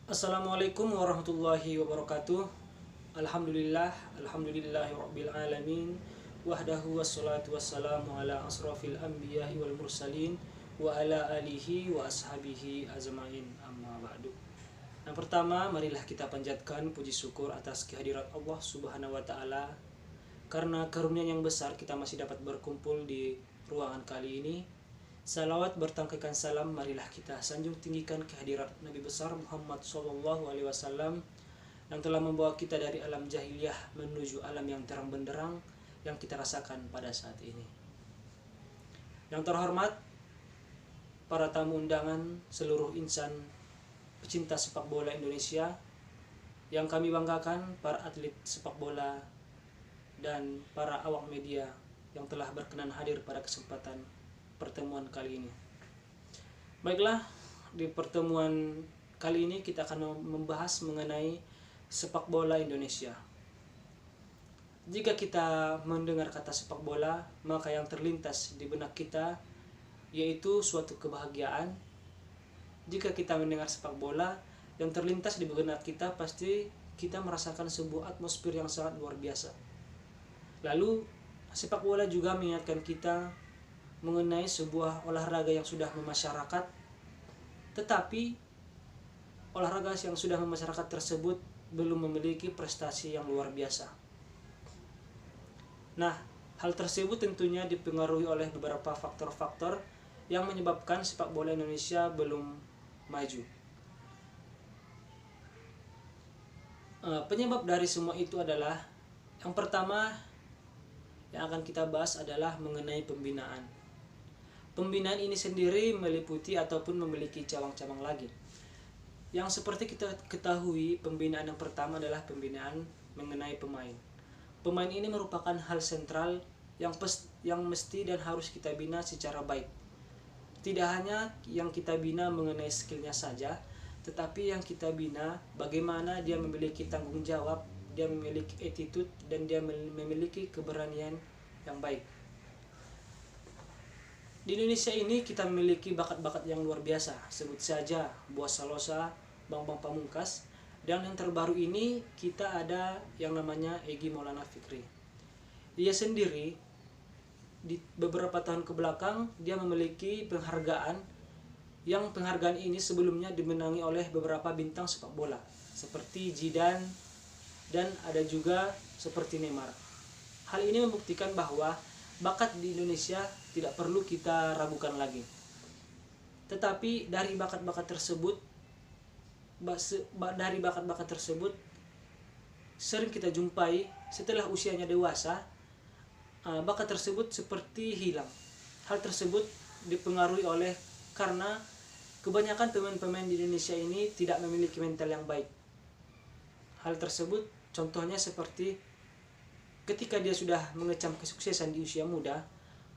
Assalamualaikum warahmatullahi wabarakatuh. Alhamdulillahirabbil alamin. Wahdahu wassalatu wassalamu ala asrafil anbiya'i wal mursalin wa ala alihi wa ashabihi azmain, amma ba'du. Yang pertama, marilah kita panjatkan puji syukur atas kehadirat Allah Subhanahu wa taala. Karena karunia yang besar kita masih dapat berkumpul di ruangan kali ini. Salawat bertangkikan salam, marilah kita sanjung tinggikan kehadirat Nabi besar Muhammad SAW yang telah membawa kita dari alam jahiliyah menuju alam yang terang benderang yang kita rasakan pada saat ini. Yang terhormat, para tamu undangan, seluruh insan pecinta sepak bola Indonesia, yang kami banggakan, para atlet sepak bola dan para awak media yang telah berkenan hadir pada kesempatan pertemuan kali ini. Baiklah, di pertemuan kali ini kita akan membahas mengenai sepak bola Indonesia. Jika kita mendengar kata sepak bola, maka yang terlintas di benak kita yaitu suatu kebahagiaan. Jika kita mendengar sepak bola, yang terlintas di benak kita pasti kita merasakan sebuah atmosfer yang sangat luar biasa. Lalu sepak bola juga mengingatkan kita mengenai sebuah olahraga yang sudah memasyarakat, tetapi olahraga yang sudah memasyarakat tersebut belum memiliki prestasi yang luar biasa. Nah, hal tersebut tentunya dipengaruhi oleh beberapa faktor-faktor yang menyebabkan sepak bola Indonesia belum maju. Penyebab dari semua itu adalah, yang pertama yang akan kita bahas adalah mengenai pembinaan. Pembinaan ini sendiri meliputi ataupun memiliki cabang-cabang lagi. Yang seperti kita ketahui, pembinaan yang pertama adalah pembinaan mengenai pemain. Pemain ini merupakan hal sentral yang mesti dan harus kita bina secara baik. Tidak hanya yang kita bina mengenai skillnya saja, tetapi yang kita bina bagaimana dia memiliki tanggung jawab, dia memiliki attitude, dan dia memiliki keberanian yang baik. Di Indonesia ini kita memiliki bakat-bakat yang luar biasa. Sebut saja Boaz Salosa, Bambang Pamungkas, dan yang terbaru ini kita ada yang namanya Egy Maulana Fikri. Dia sendiri di beberapa tahun ke belakang dia memiliki penghargaan, yang penghargaan ini sebelumnya dimenangi oleh beberapa bintang sepak bola seperti Zidane dan ada juga seperti Neymar. Hal ini membuktikan bahwa bakat di Indonesia tidak perlu kita ragukan lagi. Tetapi dari bakat-bakat tersebut sering kita jumpai setelah usianya dewasa, bakat tersebut seperti hilang. Hal tersebut dipengaruhi oleh karena kebanyakan pemain-pemain di Indonesia ini tidak memiliki mental yang baik. Hal tersebut contohnya seperti ketika dia sudah mengecam kesuksesan di usia muda,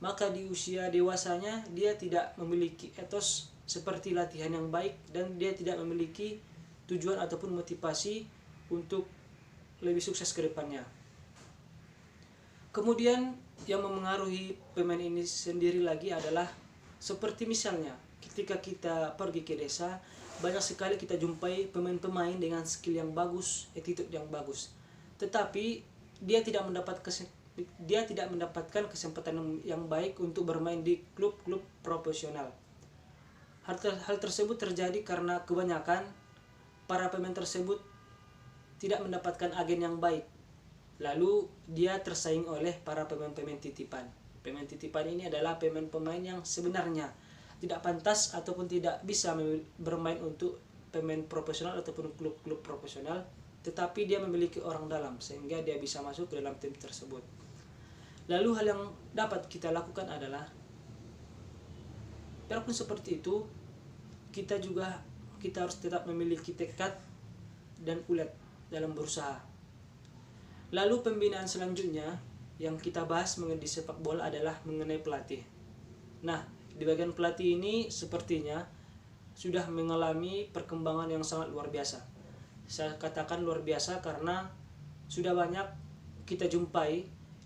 maka di usia dewasanya dia tidak memiliki etos seperti latihan yang baik dan dia tidak memiliki tujuan ataupun motivasi untuk lebih sukses ke depannya. Kemudian yang memengaruhi pemain ini sendiri lagi adalah seperti misalnya ketika kita pergi ke desa, banyak sekali kita jumpai pemain-pemain dengan skill yang bagus, attitude yang bagus. Tetapi dia tidak mendapatkan kesempatan yang baik untuk bermain di klub-klub profesional. Hal tersebut terjadi karena kebanyakan para pemain tersebut tidak mendapatkan agen yang baik. Lalu dia tersaing oleh para pemain-pemain titipan. Pemain titipan ini adalah pemain-pemain yang sebenarnya tidak pantas ataupun tidak bisa bermain untuk pemain profesional ataupun klub-klub profesional, tetapi dia memiliki orang dalam sehingga dia bisa masuk ke dalam tim tersebut. Lalu hal yang dapat kita lakukan adalah, walaupun seperti itu, kita harus tetap memiliki tekad dan ulet dalam berusaha. Lalu pembinaan selanjutnya yang kita bahas mengenai sepak bola adalah mengenai pelatih. Nah, di bagian pelatih ini sepertinya sudah mengalami perkembangan yang sangat luar biasa. Saya katakan luar biasa karena sudah banyak kita jumpai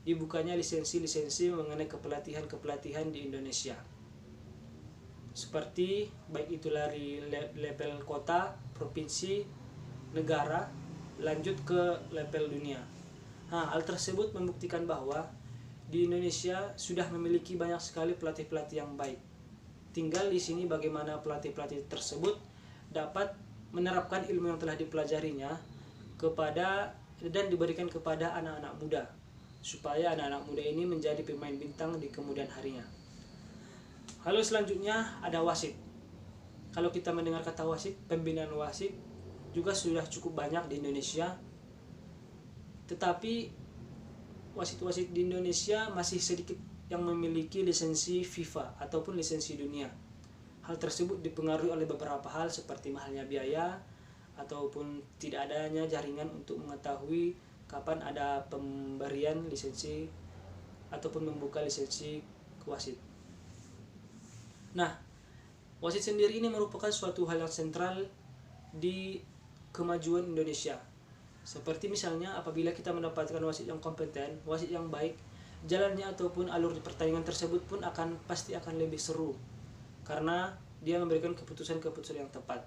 dibukanya lisensi-lisensi mengenai kepelatihan di Indonesia. seperti baik itu dari level kota, provinsi, negara, lanjut ke level dunia. Nah, hal tersebut membuktikan bahwa di Indonesia sudah memiliki banyak sekali pelatih-pelatih yang baik. Tinggal di sini bagaimana pelatih-pelatih tersebut dapat menerapkan ilmu yang telah dipelajarinya kepada dan diberikan kepada anak-anak muda, supaya anak-anak muda ini menjadi pemain bintang di kemudian harinya. Lalu selanjutnya ada wasit. Kalau kita mendengar kata wasit, pembinaan wasit juga sudah cukup banyak di Indonesia. Tetapi wasit-wasit di Indonesia masih sedikit yang memiliki lisensi FIFA ataupun lisensi dunia. Hal tersebut dipengaruhi oleh beberapa hal seperti mahalnya biaya ataupun tidak adanya jaringan untuk mengetahui kapan ada pemberian lisensi ataupun membuka lisensi wasit. Nah, wasit sendiri ini merupakan suatu hal yang sentral di kemajuan Indonesia. Seperti misalnya apabila kita mendapatkan wasit yang kompeten, wasit yang baik, jalannya ataupun alur di pertandingan tersebut pun pasti akan lebih seru karena dia memberikan keputusan-keputusan yang tepat.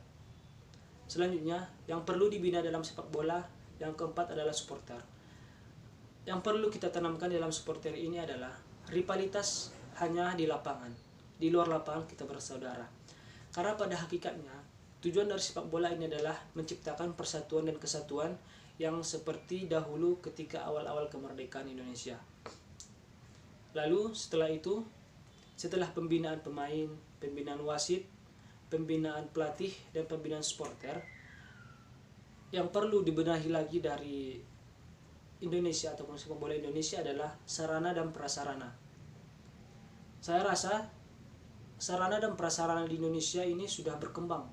Selanjutnya, yang perlu dibina dalam sepak bola, yang keempat adalah supporter. Yang perlu kita tanamkan dalam supporter ini adalah rivalitas hanya di lapangan. Di luar lapangan kita bersaudara. Karena pada hakikatnya, tujuan dari sepak bola ini adalah menciptakan persatuan dan kesatuan yang seperti dahulu ketika awal-awal kemerdekaan Indonesia. Lalu setelah itu, setelah pembinaan pemain, pembinaan wasit, pembinaan pelatih, dan pembinaan supporter, yang perlu dibenahi lagi dari Indonesia ataupun sepak bola Indonesia adalah sarana dan prasarana. Saya rasa sarana dan prasarana di Indonesia ini sudah berkembang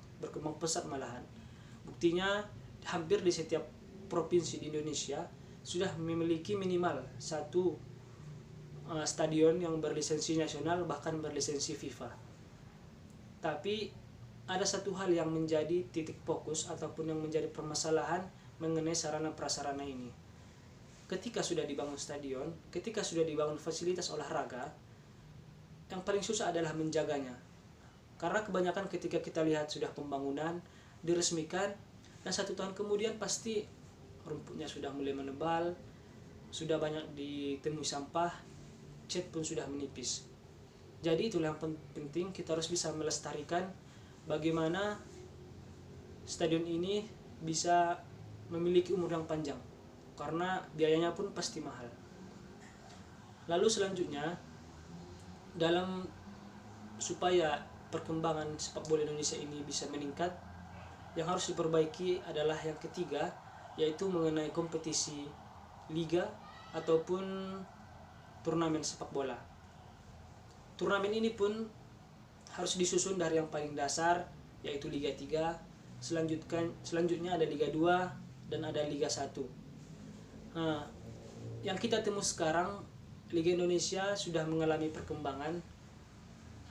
pesat malahan. Buktinya hampir di setiap provinsi di Indonesia sudah memiliki minimal satu stadion yang berlisensi nasional bahkan berlisensi FIFA. Tapi ada satu hal yang menjadi titik fokus ataupun yang menjadi permasalahan mengenai sarana prasarana ini. Ketika sudah dibangun stadion, ketika sudah dibangun fasilitas olahraga, yang paling susah adalah menjaganya. Karena kebanyakan ketika kita lihat sudah pembangunan, diresmikan, dan 1 tahun kemudian pasti rumputnya sudah mulai menebal, sudah banyak ditemui sampah, cat pun sudah menipis. Jadi itulah yang penting, kita harus bisa melestarikan bagaimana stadion ini bisa memiliki umur yang panjang, karena biayanya pun pasti mahal. Lalu selanjutnya, dalam supaya perkembangan sepak bola Indonesia ini bisa meningkat, yang harus diperbaiki adalah yang ketiga, yaitu mengenai kompetisi liga ataupun turnamen sepak bola. Turnamen ini pun harus disusun dari yang paling dasar, yaitu Liga 3, selanjutnya ada Liga 2 dan ada Liga 1. Nah, yang kita temui sekarang, Liga Indonesia sudah mengalami perkembangan.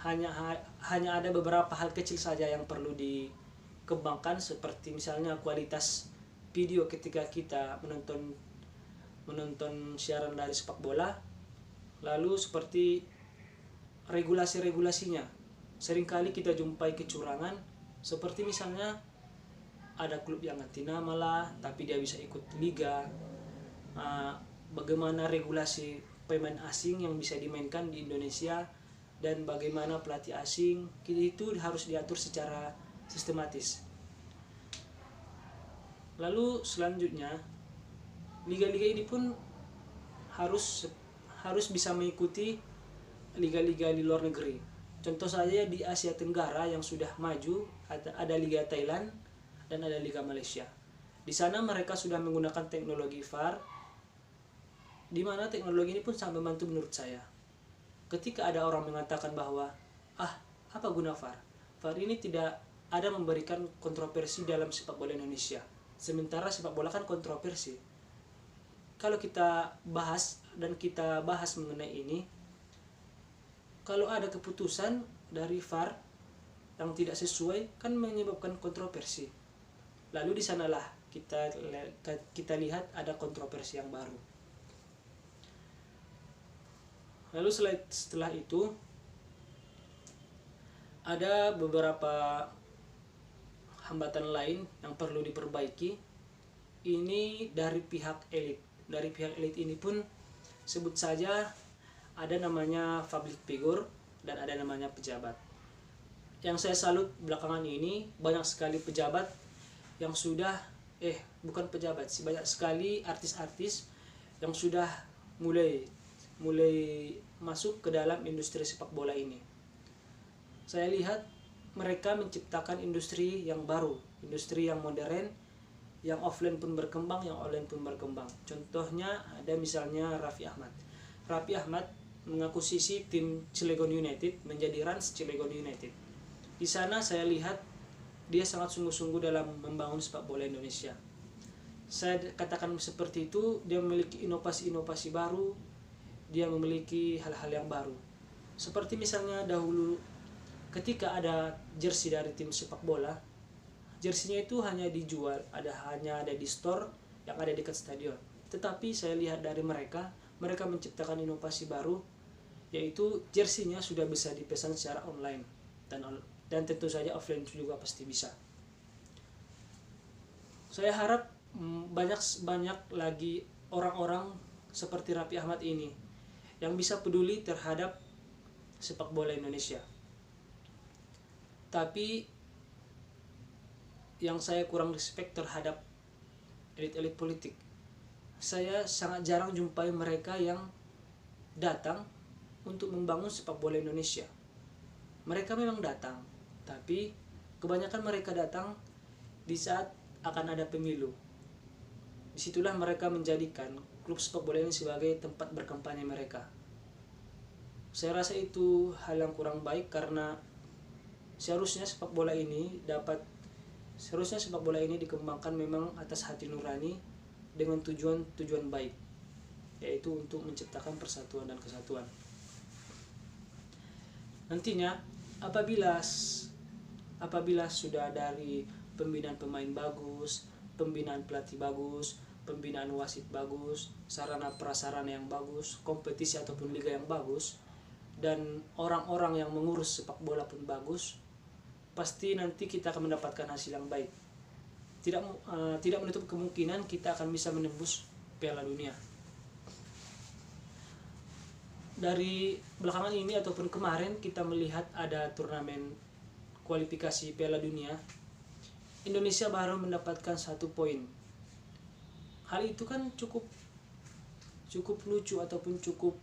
Hanya ada beberapa hal kecil saja yang perlu dikembangkan, seperti misalnya kualitas video ketika kita menonton siaran dari sepak bola. Lalu seperti regulasi-regulasinya. Seringkali kita jumpai kecurangan, seperti misalnya ada klub yang ganti nama lah, tapi dia bisa ikut liga. Bagaimana regulasi pemain asing yang bisa dimainkan di Indonesia, dan bagaimana pelatih asing, itu harus diatur secara sistematis. Lalu selanjutnya, liga-liga ini pun harus bisa mengikuti liga-liga di luar negeri. Contoh saja di Asia Tenggara yang sudah maju, ada Liga Thailand dan ada Liga Malaysia. Di sana mereka sudah menggunakan teknologi VAR, di mana teknologi ini pun sangat membantu menurut saya. Ketika ada orang mengatakan bahwa apa guna VAR? VAR ini tidak ada memberikan kontroversi dalam sepak bola Indonesia. Sementara sepak bola kan kontroversi. Kalau kita bahas mengenai ini, kalau ada keputusan dari VAR yang tidak sesuai kan menyebabkan kontroversi. Lalu di sanalah kita lihat ada kontroversi yang baru. Lalu setelah itu ada beberapa hambatan lain yang perlu diperbaiki. Ini dari pihak elit. Dari pihak elit ini pun sebut saja ada namanya public figure dan ada namanya pejabat. Yang saya salut belakangan ini, banyak sekali pejabat yang sudah bukan pejabat sih, banyak sekali artis-artis yang sudah mulai masuk ke dalam industri sepak bola ini. Saya lihat mereka menciptakan industri yang baru, industri yang modern, yang offline pun berkembang, yang online pun berkembang. Contohnya ada misalnya Raffi Ahmad. Raffi Ahmad mengakuisisi tim Cilegon United menjadi Rans Cilegon United. Di sana saya lihat dia sangat sungguh-sungguh dalam membangun sepak bola Indonesia. Saya katakan seperti itu, dia memiliki inovasi-inovasi baru, dia memiliki hal-hal yang baru. Seperti misalnya dahulu ketika ada jersey dari tim sepak bola, jersinya itu hanya dijual, hanya ada di store yang ada dekat stadion. Tetapi saya lihat dari mereka menciptakan inovasi baru, yaitu jersinya sudah bisa dipesan secara online dan tentu saja offline juga pasti bisa. Saya harap banyak lagi orang-orang seperti Raffi Ahmad ini yang bisa peduli terhadap sepak bola Indonesia. Tapi yang saya kurang respect terhadap elit-elit politik, saya sangat jarang jumpai mereka yang datang untuk membangun sepak bola Indonesia. Mereka memang datang, tapi kebanyakan mereka datang di saat akan ada pemilu. Disitulah mereka menjadikan klub sepak bola ini sebagai tempat berkampanye mereka. Saya rasa itu hal yang kurang baik, karena seharusnya sepak bola ini dikembangkan memang atas hati nurani dengan tujuan baik, yaitu untuk menciptakan persatuan dan kesatuan. Nantinya apabila sudah dari pembinaan pemain bagus, pembinaan pelatih bagus, pembinaan wasit bagus, sarana prasarana yang bagus, kompetisi ataupun liga yang bagus, dan orang-orang yang mengurus sepak bola pun bagus, pasti nanti kita akan mendapatkan hasil yang baik. Tidak menutup kemungkinan kita akan bisa menembus Piala Dunia. Dari belakangan ini ataupun kemarin kita melihat ada turnamen kualifikasi Piala Dunia. Indonesia baru mendapatkan 1 poin. Hal itu kan cukup lucu ataupun cukup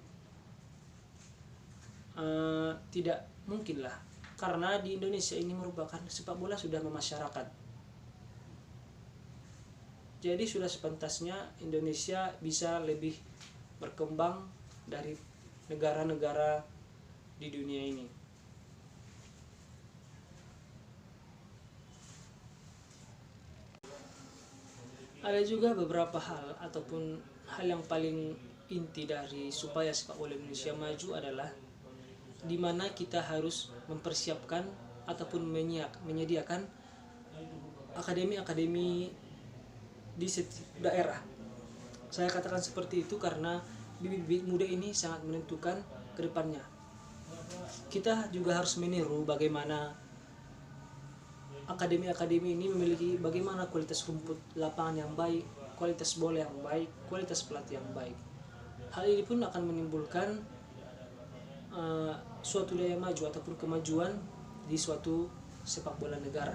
tidak mungkin lah, karena di Indonesia ini merupakan sepak bola sudah memasyarakat. Jadi sudah sepantasnya Indonesia bisa lebih berkembang dari negara-negara di dunia ini. Ada juga beberapa hal ataupun hal yang paling inti dari supaya sepak bola Indonesia maju adalah di mana kita harus mempersiapkan ataupun menyediakan akademi-akademi di setiap daerah. Saya katakan seperti itu karena bibit-bibit muda ini sangat menentukan ke depannya. Kita juga harus meniru bagaimana akademi-akademi ini memiliki bagaimana kualitas rumput lapangan yang baik, kualitas bola yang baik, kualitas pelatih yang baik. Hal ini pun akan menimbulkan suatu daya maju ataupun kemajuan di suatu sepak bola negara.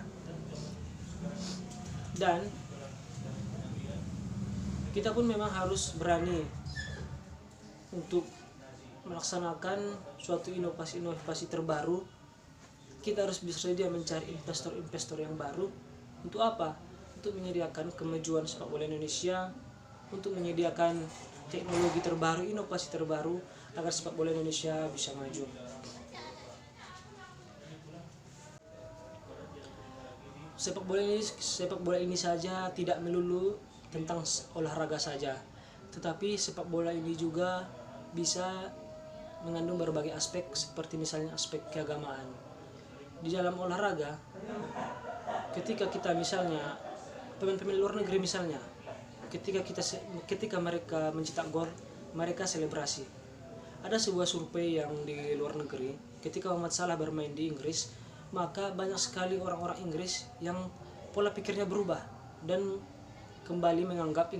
Dan kita pun memang harus berani untuk melaksanakan suatu inovasi terbaru. Kita harus bersedia mencari investor-investor yang baru. Untuk apa? Untuk menyediakan kemajuan sepak bola Indonesia, untuk menyediakan teknologi terbaru, inovasi terbaru agar sepak bola Indonesia bisa maju. Sepak bola ini saja tidak melulu tentang olahraga saja, tetapi sepak bola ini juga bisa mengandung berbagai aspek, seperti misalnya aspek keagamaan. Di dalam olahraga, ketika kita misalnya pemain-pemain luar negeri misalnya, ketika mereka mencetak gol, mereka selebrasi. Ada sebuah survei yang di luar negeri, ketika Muhammad Salah bermain di Inggris, maka banyak sekali orang-orang Inggris yang pola pikirnya berubah dan kembali menganggap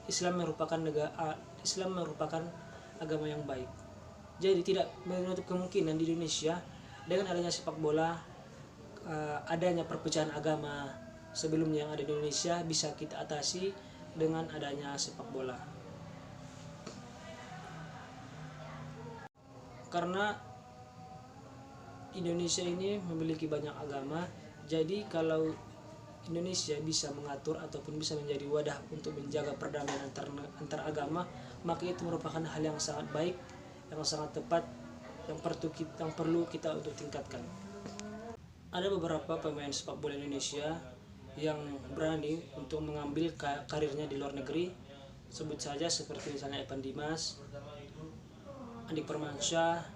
Islam merupakan agama yang baik. Jadi tidak menutup kemungkinan di Indonesia dengan adanya sepak bola, adanya perpecahan agama sebelumnya yang ada di Indonesia bisa kita atasi dengan adanya sepak bola. Karena Indonesia ini memiliki banyak agama, jadi kalau Indonesia bisa mengatur ataupun bisa menjadi wadah untuk menjaga perdamaian antar agama, maka itu merupakan hal yang sangat baik, yang sangat tepat, yang perlu kita untuk tingkatkan. Ada beberapa pemain sepak bola Indonesia yang berani untuk mengambil karirnya di luar negeri. Sebut saja seperti misalnya Evan Dimas, Andik Permansyah,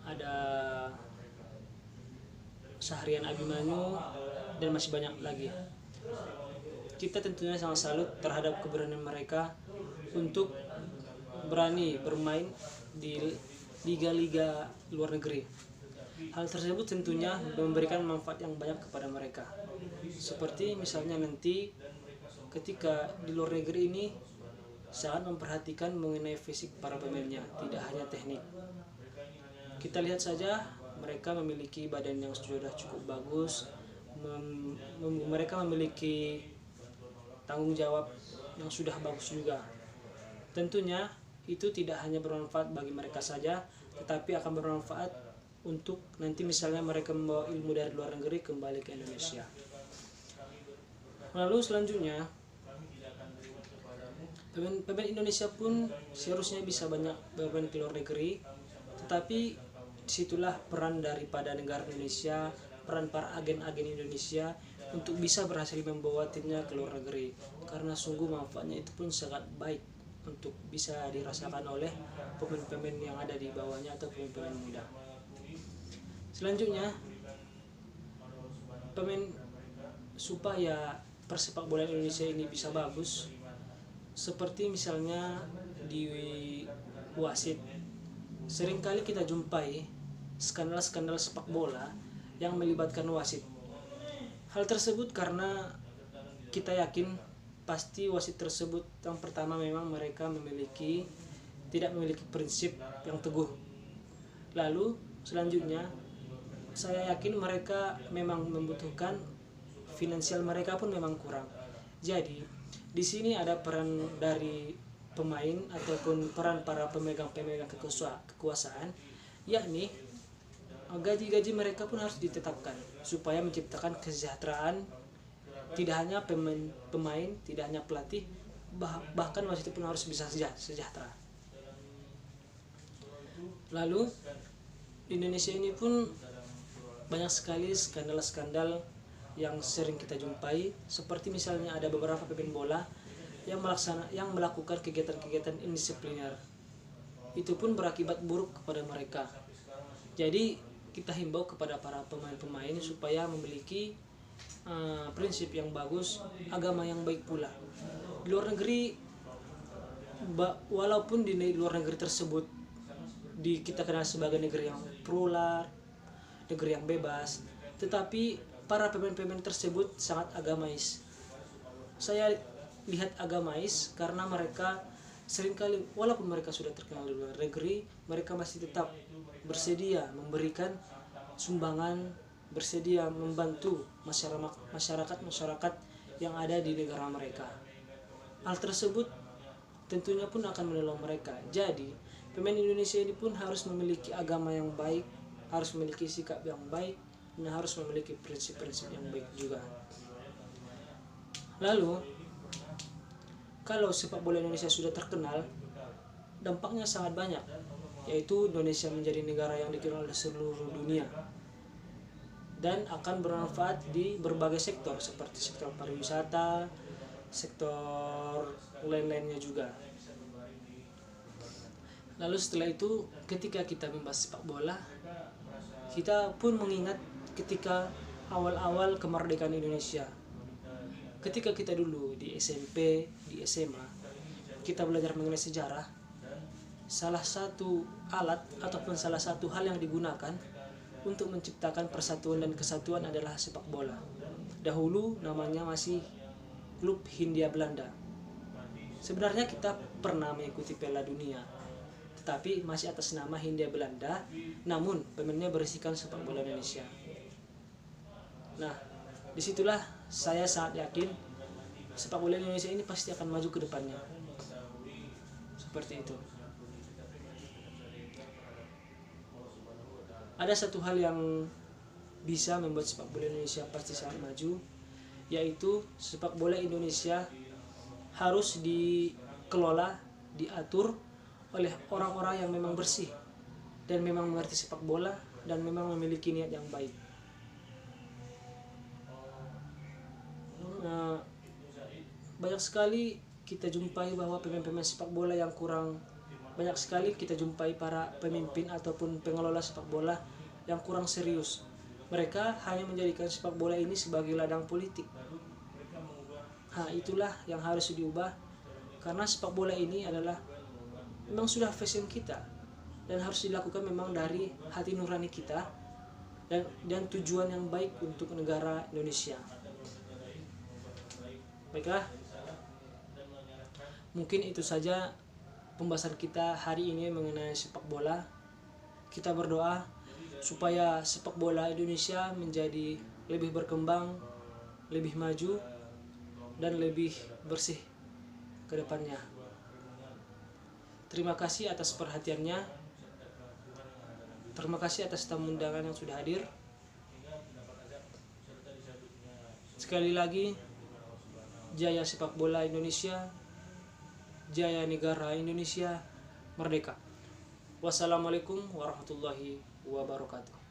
ada Sahrian Abimanyu, dan masih banyak lagi. Kita tentunya sangat salut terhadap keberanian mereka untuk berani bermain di liga-liga luar negeri. Hal tersebut tentunya memberikan manfaat yang banyak kepada mereka. Seperti misalnya nanti ketika di luar negeri ini sangat memperhatikan mengenai fisik para pemainnya, tidak hanya teknik. Kita lihat saja mereka memiliki badan yang sudah cukup bagus, mereka memiliki tanggung jawab yang sudah bagus juga. Tentunya itu tidak hanya bermanfaat bagi mereka saja, tetapi akan bermanfaat untuk nanti misalnya mereka membawa ilmu dari luar negeri kembali ke Indonesia. Lalu selanjutnya, pemain Indonesia pun seharusnya bisa banyak bermain ke luar negeri, tetapi disitulah peran daripada negara Indonesia, peran para agen-agen Indonesia untuk bisa berhasil membawa timnya ke luar negeri, karena sungguh manfaatnya itu pun sangat baik untuk bisa dirasakan oleh pemain-pemain yang ada di bawahnya atau pemain-pemain muda. Selanjutnya, supaya persepak bola Indonesia ini bisa bagus, seperti misalnya di wasit, seringkali kita jumpai skandal-skandal sepak bola yang melibatkan wasit. Hal tersebut karena kita yakin pasti wasit tersebut yang pertama memang mereka tidak memiliki prinsip yang teguh. Lalu selanjutnya saya yakin mereka memang membutuhkan finansial, mereka pun memang kurang. Jadi di sini ada peran dari pemain ataupun peran para pemegang kekuasaan, yakni gaji-gaji mereka pun harus ditetapkan supaya menciptakan kesejahteraan tidak hanya pemain, tidak hanya pelatih, bahkan wasit pun harus bisa sejahtera. Lalu di Indonesia ini pun banyak sekali skandal-skandal yang sering kita jumpai, seperti misalnya ada beberapa pemain bola yang melakukan kegiatan-kegiatan indisipliner. Itu pun berakibat buruk kepada mereka. Jadi kita himbau kepada para pemain-pemain supaya memiliki prinsip yang bagus, agama yang baik pula. Di luar negeri, walaupun di luar negeri tersebut kita kenal sebagai negeri yang plural, negeri yang bebas, tetapi para pemain-pemain tersebut sangat agamais. Saya lihat agamais karena mereka seringkali walaupun mereka sudah terkenal di luar negeri, mereka masih tetap bersedia memberikan sumbangan, bersedia membantu masyarakat yang ada di negara mereka. Hal tersebut tentunya pun akan menolong mereka. Jadi pemain Indonesia ini pun harus memiliki agama yang baik, harus memiliki sikap yang baik, dan harus memiliki prinsip-prinsip yang baik juga. Lalu kalau sepak bola Indonesia sudah terkenal, dampaknya sangat banyak, yaitu Indonesia menjadi negara yang dikenal di seluruh dunia dan akan bermanfaat di berbagai sektor seperti sektor pariwisata, sektor lain-lainnya juga. Lalu setelah itu, ketika kita membahas sepak bola, kita pun mengingat ketika awal-awal kemerdekaan Indonesia. Ketika kita dulu di SMP, di SMA, kita belajar mengenai sejarah. salah satu alat ataupun salah satu hal yang digunakan untuk menciptakan persatuan dan kesatuan adalah sepak bola. Dahulu namanya masih klub Hindia Belanda. Sebenarnya kita pernah mengikuti Piala Dunia, tetapi masih atas nama Hindia Belanda, namun pemainnya berisikan sepak bola Indonesia. Nah, disitulah saya sangat yakin sepak bola Indonesia ini pasti akan maju ke depannya. Seperti itu. Ada satu hal yang bisa membuat sepak bola Indonesia pasti sangat maju, yaitu sepak bola Indonesia harus dikelola, diatur oleh orang-orang yang memang bersih dan memang mengerti sepak bola dan memang memiliki niat yang baik. Banyak sekali kita jumpai bahwa pemain-pemain sepak bola yang kurang, banyak sekali kita jumpai para pemimpin ataupun pengelola sepak bola yang kurang serius. Mereka hanya menjadikan sepak bola ini sebagai ladang politik. Itulah yang harus diubah, karena sepak bola ini adalah memang sudah passion kita dan harus dilakukan memang dari hati nurani kita dan tujuan yang baik untuk negara Indonesia. Baiklah, mungkin itu saja pembahasan kita hari ini mengenai sepak bola. Kita berdoa supaya sepak bola Indonesia menjadi lebih berkembang, lebih maju, dan lebih bersih ke depannya. Terima kasih atas perhatiannya. Terima kasih atas tamu undangan yang sudah hadir. Sekali lagi, jaya sepak bola Indonesia, jaya negara Indonesia, merdeka. Wassalamualaikum warahmatullahi wabarakatuh.